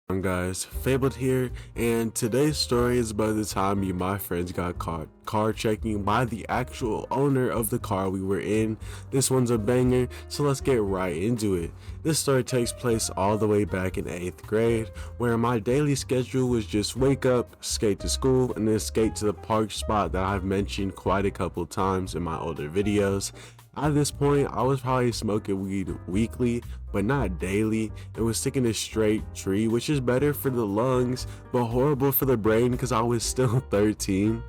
Guys, Fabled here, and today's story is about the time me and my friends got caught car checking by the actual owner of the car we were in. This one's a banger, so let's get right into it. This story takes place all the way back in 8th grade, where my daily schedule was just wake up, skate to school, and then skate to the park spot that I've mentioned quite a couple times in my older videos. At this point, I was probably smoking weed weekly, but not daily. It was sticking a straight tree, which is better for the lungs, but horrible for the brain because I was still 13.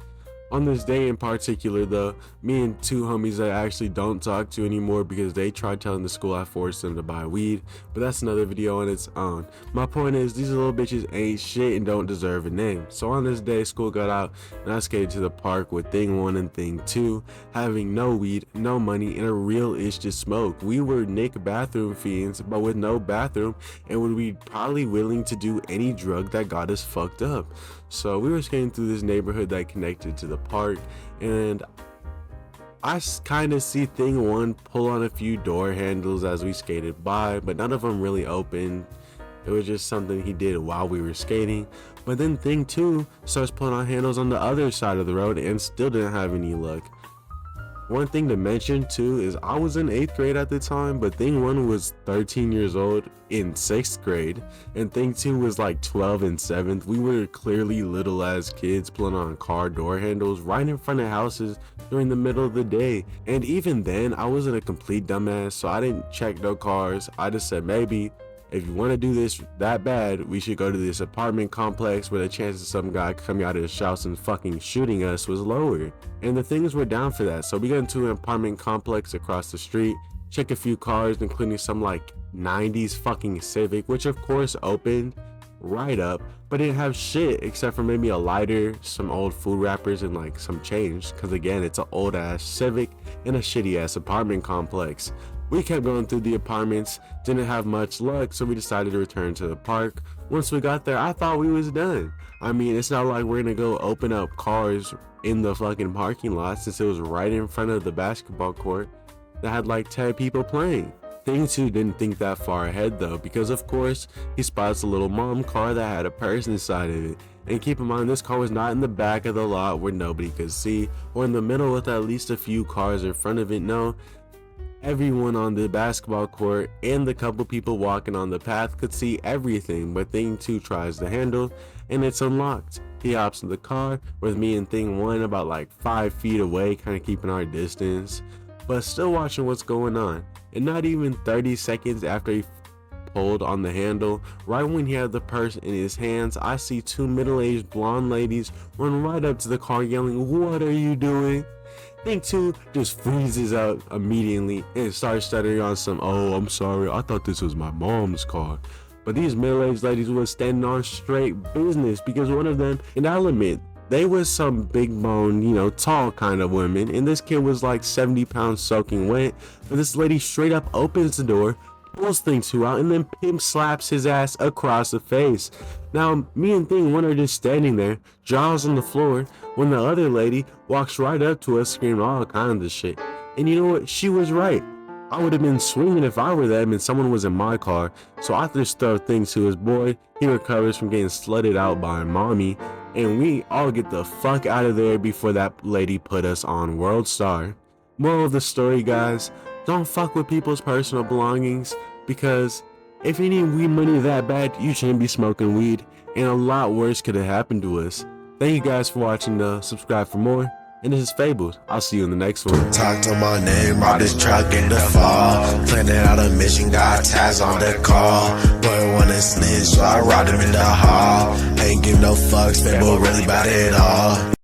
On this day in particular though, me and two homies that I actually don't talk to anymore because they tried telling the school I forced them to buy weed, but that's another video on its own. My point is, these little bitches ain't shit and don't deserve a name. So on this day, school got out and I skated to the park with thing 1 and thing 2, having no weed, no money, and a real itch to smoke. We were Nick bathroom fiends, but with no bathroom, and would be probably willing to do any drug that got us fucked up. So we were skating through this neighborhood that connected to the park, and I kind of see thing 1 pull on a few door handles as we skated by, but none of them really opened. It was just something he did while we were skating. But then thing 2 starts pulling on handles on the other side of the road and still didn't have any luck. One thing to mention too is I was in 8th grade at the time, but thing 1 was 13 years old in 6th grade, and thing 2 was like 12 and 7th. We were clearly little as kids pulling on car door handles right in front of houses during the middle of the day. And even then, I wasn't a complete dumbass, so I didn't check no cars. I just said, maybe if you want to do this that bad, we should go to this apartment complex where the chances of some guy coming out of his house and fucking shooting us was lower. And the things were down for that. So we got into an apartment complex across the street, check a few cars, including some like 90s fucking Civic, which of course opened right up, but didn't have shit except for maybe a lighter, some old food wrappers, and like some change, because again, it's an old ass Civic in a shitty ass apartment complex. We kept going through the apartments, didn't have much luck, so we decided to return to the park. Once we got there, I thought we was done. I mean, it's not like we're gonna go open up cars in the fucking parking lot, since it was right in front of the basketball court that had like 10 people playing. Thing 2 didn't think that far ahead though, because of course he spots a little mom car that had a purse inside of it. And keep in mind, this car was not in the back of the lot where nobody could see, or in the middle with at least a few cars in front of it. No, everyone on the basketball court and the couple people walking on the path could see everything. But thing 2 tries the handle and it's unlocked. He hops in the car with me and thing 1 about like 5 feet away, kind of keeping our distance, but still watching what's going on. And not even 30 seconds after he pulled on the handle, right when he had the purse in his hands, I see 2 middle-aged blonde ladies run right up to the car yelling, "What are you doing?" Thing 2 just freezes out immediately and starts stuttering on some, "Oh, I'm sorry, I thought this was my mom's car." But these middle-aged ladies was standing on straight business, because one of them, and I'll admit, they was some big bone, tall kind of women, and this kid was like 70 pounds soaking wet. But this lady straight up opens the door, pulls thing 2 out, and then pimp slaps his ass across the face. Now, me and thing 1 are just standing there, jaws on the floor, when the other lady walks right up to us screaming all kinds of shit. And you know what? She was right. I would have been swinging if I were them and someone was in my car. So I just throw things to his boy. He recovers from getting slutted out by mommy, and we all get the fuck out of there before that lady put us on World Star. Moral of the story, guys, don't fuck with people's personal belongings, because if you need weed money that bad, you shouldn't be smoking weed, and a lot worse could have happened to us. Thank you guys for watching. Subscribe for more, and this is Fabled. I'll see you in the next one. Talk to my name, ride this truck in the fall. Planning out a mission, got tabs on the call. Boy wanna snitch, so I ride him in the hall. Ain't give no fucks, Fable really about it all.